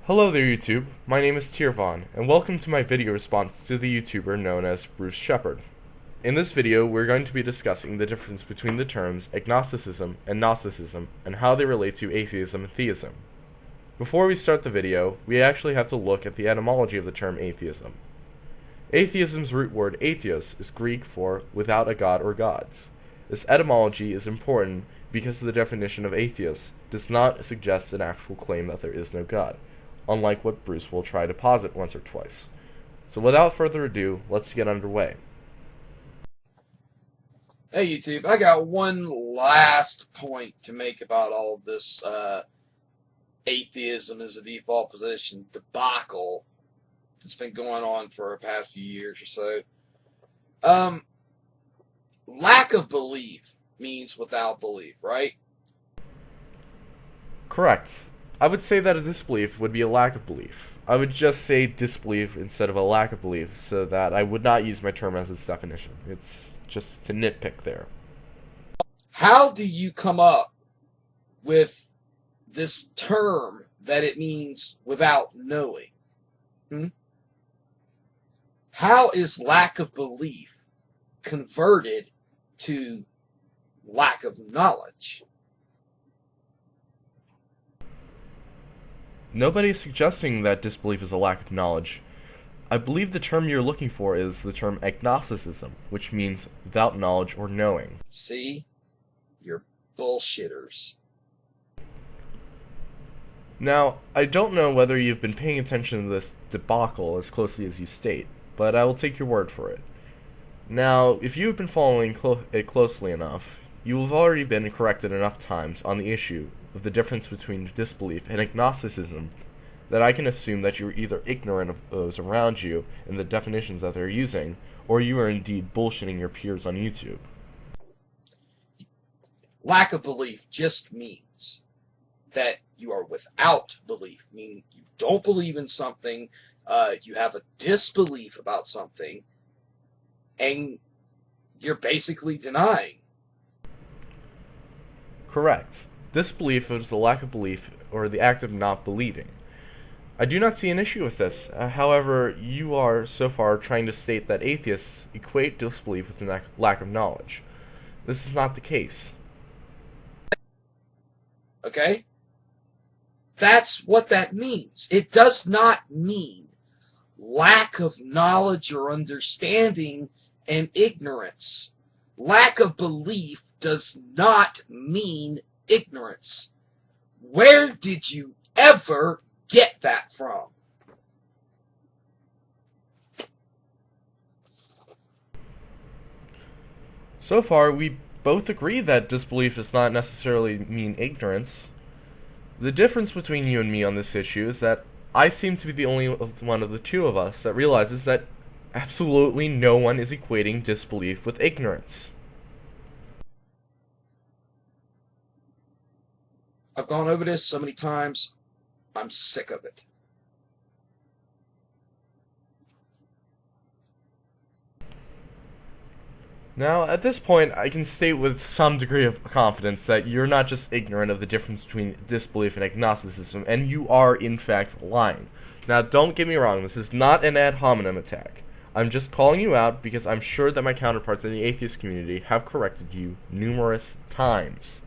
Hello there YouTube, my name is Tyrvan, and welcome to my video response to the YouTuber known as Bruce Shepard. In this video, we're going to be discussing the difference between the terms agnosticism and Gnosticism, and how they relate to atheism and theism. Before we start the video, we actually have to look at the etymology of the term atheism. Atheism's root word atheos is Greek for without a god or gods. This etymology is important because the definition of atheist does not suggest an actual claim that there is no god, unlike what Bruce will try to posit once or twice. So without further ado, let's get underway. Hey YouTube, I got one last point to make about all of this atheism as a default position debacle that's been going on for the past few years or so. Lack of belief means without belief, right? Correct. I would say that a disbelief would be a lack of belief. I would just say disbelief instead of a lack of belief so that I would not use my term as its definition. It's just to nitpick there. How do you come up with this term that it means without knowing? How is lack of belief converted to lack of knowledge? Nobody is suggesting that disbelief is a lack of knowledge. I believe the term you're looking for is the term agnosticism, which means without knowledge or knowing. See? You're bullshitters. Now, I don't know whether you've been paying attention to this debacle as closely as you state, but I will take your word for it. Now, if you have been following it closely enough, you have already been corrected enough times on the issue of the difference between disbelief and agnosticism that I can assume that you're either ignorant of those around you and the definitions that they're using, or you are indeed bullshitting your peers on YouTube. Lack of belief just means that you are without belief, meaning you don't believe in something, you have a disbelief about something, and you're basically denying. Correct. Disbelief is the lack of belief or the act of not believing. I do not see an issue with this. However, you are so far trying to state that atheists equate disbelief with a lack of knowledge. This is not the case. Okay? That's what that means. It does not mean lack of knowledge or understanding and ignorance. Lack of belief does not mean ignorance. Where did you ever get that from? So far, we both agree that disbelief does not necessarily mean ignorance. The difference between you and me on this issue is that I seem to be the only one of the two of us that realizes that absolutely no one is equating disbelief with ignorance. I've gone over this so many times, I'm sick of it. Now, at this point, I can state with some degree of confidence that you're not just ignorant of the difference between disbelief and agnosticism, and you are, in fact, lying. Now, don't get me wrong, this is not an ad hominem attack. I'm just calling you out because I'm sure that my counterparts in the atheist community have corrected you numerous times.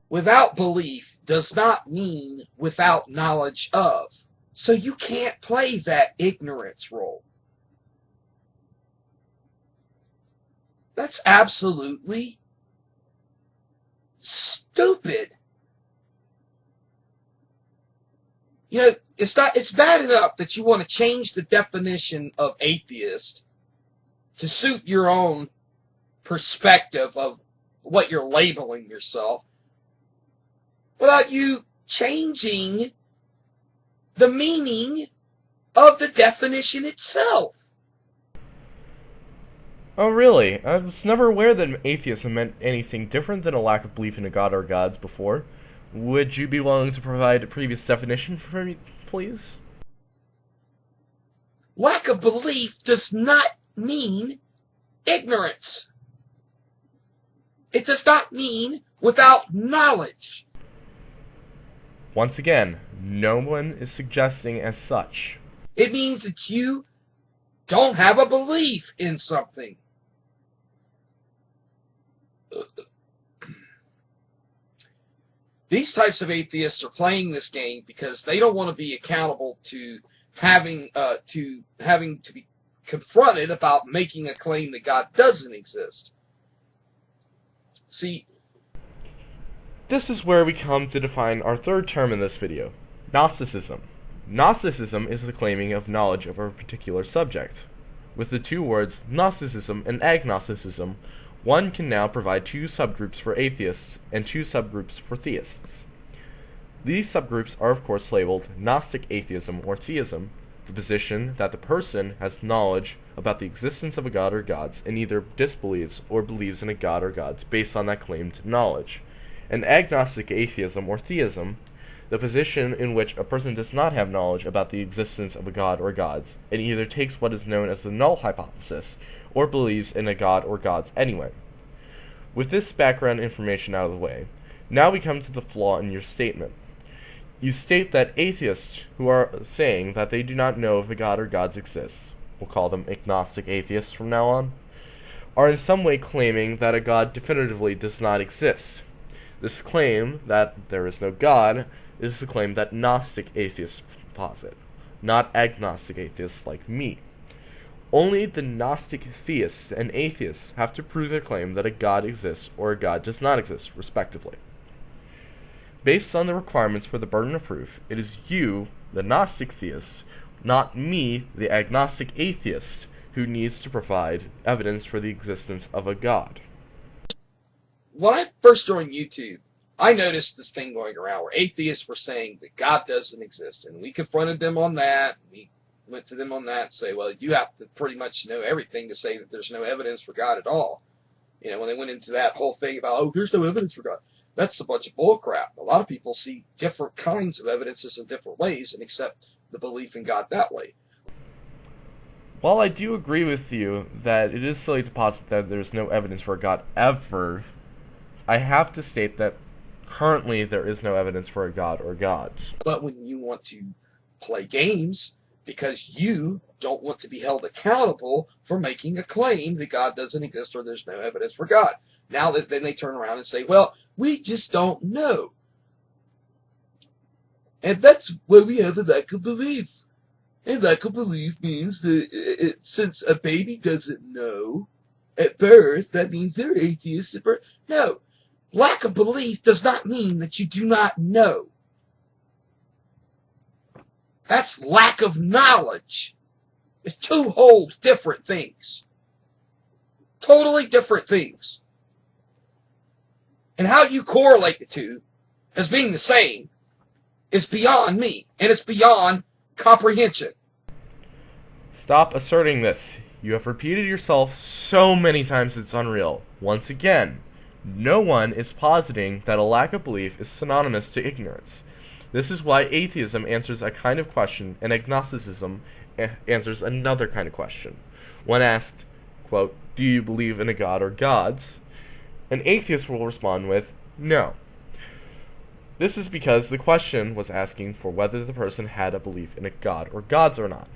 Without belief does not mean without knowledge of. So you can't play that ignorance role. That's absolutely stupid. You know, it's bad enough that you want to change the definition of atheist to suit your own perspective of what you're labeling yourself, without you changing the meaning of the definition itself. Oh, really? I was never aware that atheism meant anything different than a lack of belief in a god or gods before. Would you be willing to provide a previous definition for me, please? Lack of belief does not mean ignorance. It does not mean without knowledge. Once again, no one is suggesting as such. It means that you don't have a belief in something. These types of atheists are playing this game because they don't want to be accountable to having to be confronted about making a claim that God doesn't exist. See, this is where we come to define our third term in this video, Gnosticism. Gnosticism is the claiming of knowledge of a particular subject. With the two words Gnosticism and agnosticism, one can now provide two subgroups for atheists and two subgroups for theists. These subgroups are of course labeled Gnostic atheism or theism, the position that the person has knowledge about the existence of a god or gods and either disbelieves or believes in a god or gods based on that claimed knowledge, and agnostic atheism or theism, the position in which a person does not have knowledge about the existence of a god or gods and either takes what is known as the null hypothesis or believes in a god or gods anyway. With this background information out of the way, now we come to the flaw in your statement. You state that atheists who are saying that they do not know if a god or gods exists, we'll call them agnostic atheists from now on, are in some way claiming that a god definitively does not exist. This claim that there is no god is the claim that Gnostic atheists posit, not agnostic atheists like me. Only the Gnostic theists and atheists have to prove their claim that a god exists or a god does not exist, respectively. Based on the requirements for the burden of proof, it is you, the Gnostic theist, not me, the agnostic atheist, who needs to provide evidence for the existence of a god. when I first joined YouTube, I noticed this thing going around where atheists were saying that God doesn't exist, and we confronted them on that. We went to them on that and say, well, you have to pretty much know everything to say that there's no evidence for God at all. You know, when they went into that whole thing about, oh, there's no evidence for God, that's a bunch of bull crap. A lot of people see different kinds of evidences in different ways and accept the belief in God that way. While I do agree with you that it is silly to posit that there's no evidence for God ever, I have to state that currently there is no evidence for a God or gods. But when you want to play games because you don't want to be held accountable for making a claim that God doesn't exist or there's no evidence for God, now that then they turn around and say, well, we just don't know. And that's where we have a lack of belief. And lack of belief means that since a baby doesn't know at birth, that means they're atheists at birth. No. Lack of belief does not mean that you do not know. That's lack of knowledge. It's two whole different things. Totally different things. And how you correlate the two as being the same is beyond me, and it's beyond comprehension. Stop asserting this. You have repeated yourself so many times it's unreal. Once again, no one is positing that a lack of belief is synonymous to ignorance. This is why atheism answers a kind of question and agnosticism answers another kind of question. When asked, quote, do you believe in a god or gods? An atheist will respond with, no. This is because the question was asking for whether the person had a belief in a god or gods or not.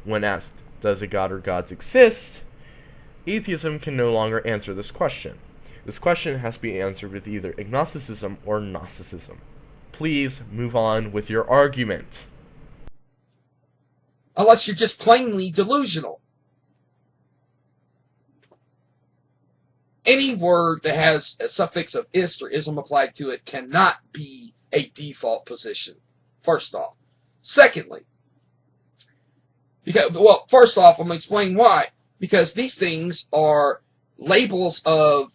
When asked, does a god or gods exist? Atheism can no longer answer this question. This question has to be answered with either agnosticism or Gnosticism. Please move on with your argument. Unless you're just plainly delusional. Any word that has a suffix of ist or ism applied to it cannot be a default position, first off. Secondly, first off, I'm going to explain why. Because these things are labels of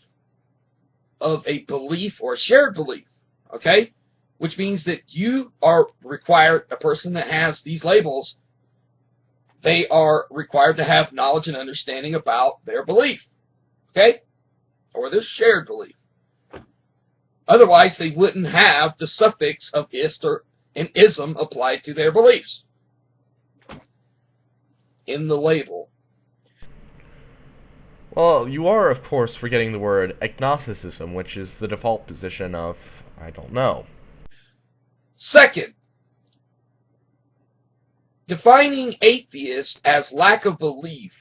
a belief or a shared belief, okay? Which means that you are required, a person that has these labels, they are required to have knowledge and understanding about their belief, okay? Or their shared belief. Otherwise, they wouldn't have the suffix of ist or an ism applied to their beliefs in the label. Well, you are, of course, forgetting the word agnosticism, which is the default position of, I don't know. Second, defining atheist as lack of belief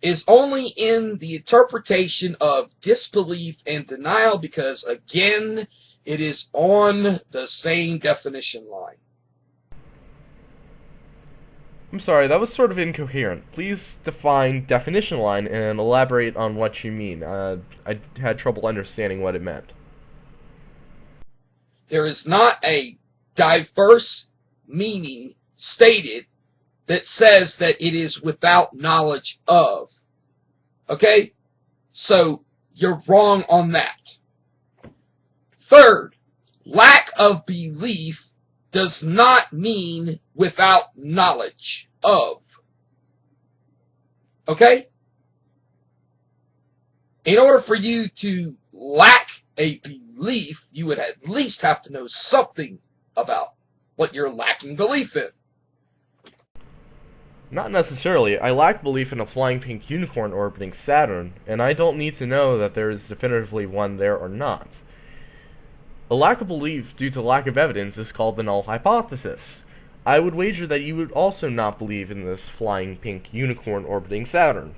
is only in the interpretation of disbelief and denial because, again, it is on the same definition line. I'm sorry, that was sort of incoherent. Please define definition line and elaborate on what you mean. I had trouble understanding what it meant. There is not a diverse meaning stated that says that it is without knowledge of. Okay? So, you're wrong on that. Third, lack of belief does not mean without knowledge of. Okay? In order for you to lack a belief, you would at least have to know something about what you're lacking belief in. Not necessarily. I lack belief in a flying pink unicorn orbiting Saturn, and I don't need to know that there is definitively one there or not. A lack of belief due to lack of evidence is called the null hypothesis. I would wager that you would also not believe in this flying pink unicorn orbiting Saturn.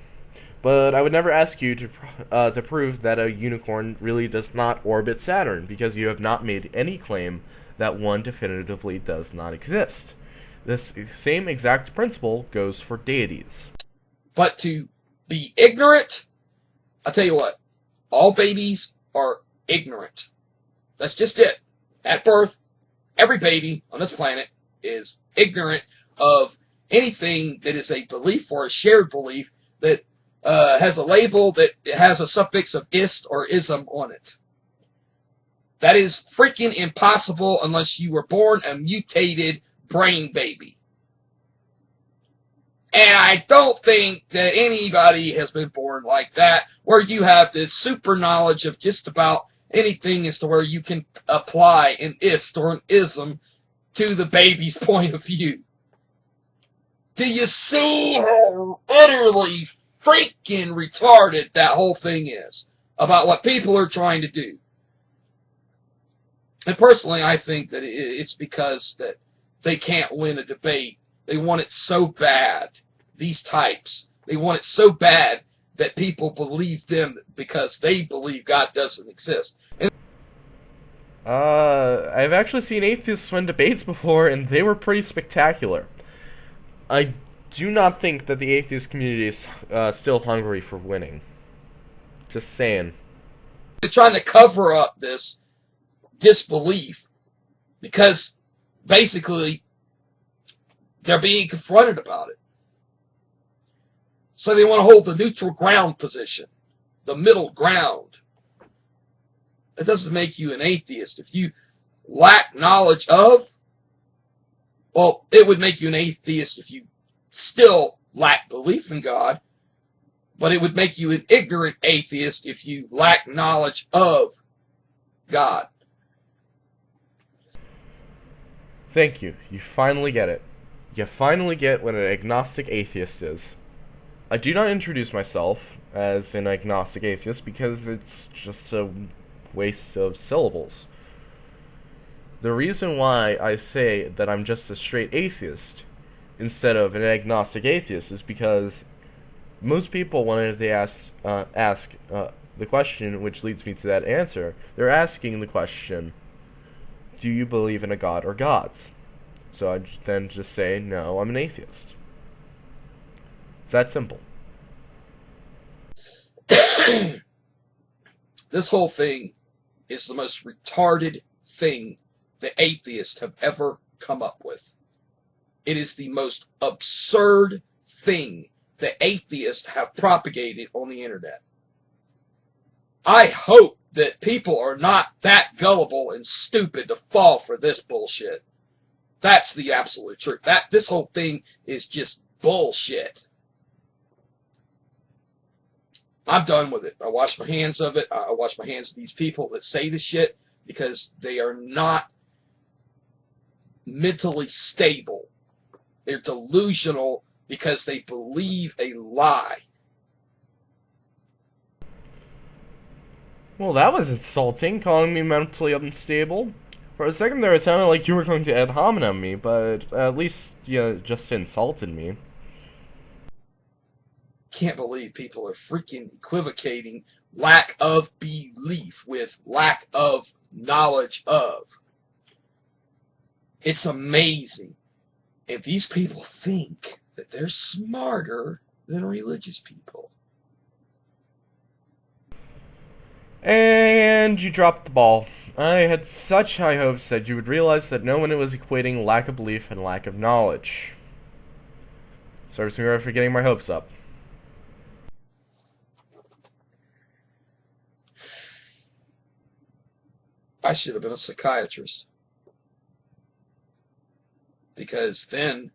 But I would never ask you to prove that a unicorn really does not orbit Saturn, because you have not made any claim that one definitively does not exist. This same exact principle goes for deities. But to be ignorant, I'll tell you what, all babies are ignorant. That's just it. At birth, every baby on this planet is ignorant of anything that is a belief or a shared belief that has a label that has a suffix of ist or ism on it. That is freaking impossible unless you were born a mutated brain baby. And I don't think that anybody has been born like that, where you have this super knowledge of just about anything as to where you can apply an ist or an ism to the baby's point of view. Do you see how utterly freaking retarded that whole thing is about what people are trying to do? And personally, I think that it's because that they can't win a debate. They want it so bad, these types. They want it so bad that people believe them because they believe God doesn't exist. I've actually seen atheists win debates before, and they were pretty spectacular. I do not think that the atheist community is still hungry for winning. Just saying. They're trying to cover up this disbelief because basically they're being confronted about it. So they want to hold the neutral ground position, the middle ground. It doesn't make you an atheist. If you lack knowledge of, well, it would make you an atheist if you still lack belief in God, but it would make you an ignorant atheist if you lack knowledge of God. Thank you. You finally get it. You finally get what an agnostic atheist is. I do not introduce myself as an agnostic atheist because it's just a waste of syllables. The reason why I say that I'm just a straight atheist instead of an agnostic atheist is because most people, when they ask the question, which leads me to that answer, they're asking the question, do you believe in a god or gods? So I then just say, no, I'm an atheist. It's that simple. This whole thing is the most retarded thing the atheists have ever come up with. It is the most absurd thing the atheists have propagated on the internet. I hope that people are not that gullible and stupid to fall for this bullshit. That's the absolute truth. This whole thing is just bullshit. I'm done with it. I wash my hands of it. I wash my hands of these people that say this shit because they are not mentally stable. They're delusional because they believe a lie. Well, that was insulting, calling me mentally unstable. For a second there, it sounded like you were going to ad hominem me, but at least you just insulted me. Can't believe people are freaking equivocating lack of belief with lack of knowledge of. It's amazing if these people think that they're smarter than religious people. And you dropped the ball. I had such high hopes that you would realize that no one was equating lack of belief and lack of knowledge. Serves me right for getting my hopes up. I should have been a psychiatrist. Because then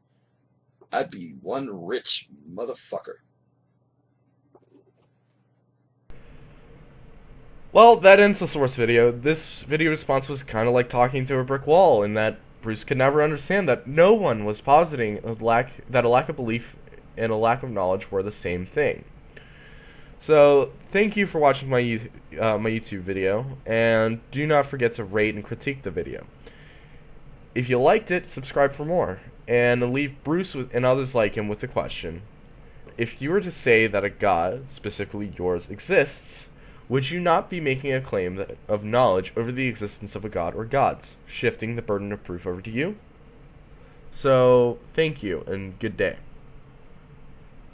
I'd be one rich motherfucker. Well, that ends the source video. This video response was kind of like talking to a brick wall, in that Bruce could never understand that no one was positing that a lack of belief and a lack of knowledge were the same thing. So, thank you for watching my YouTube video, and do not forget to rate and critique the video. If you liked it, subscribe for more, and leave Bruce and others like him with the question: if you were to say that a god, specifically yours, exists, would you not be making a claim of knowledge over the existence of a god or gods, shifting the burden of proof over to you? So, thank you, and good day.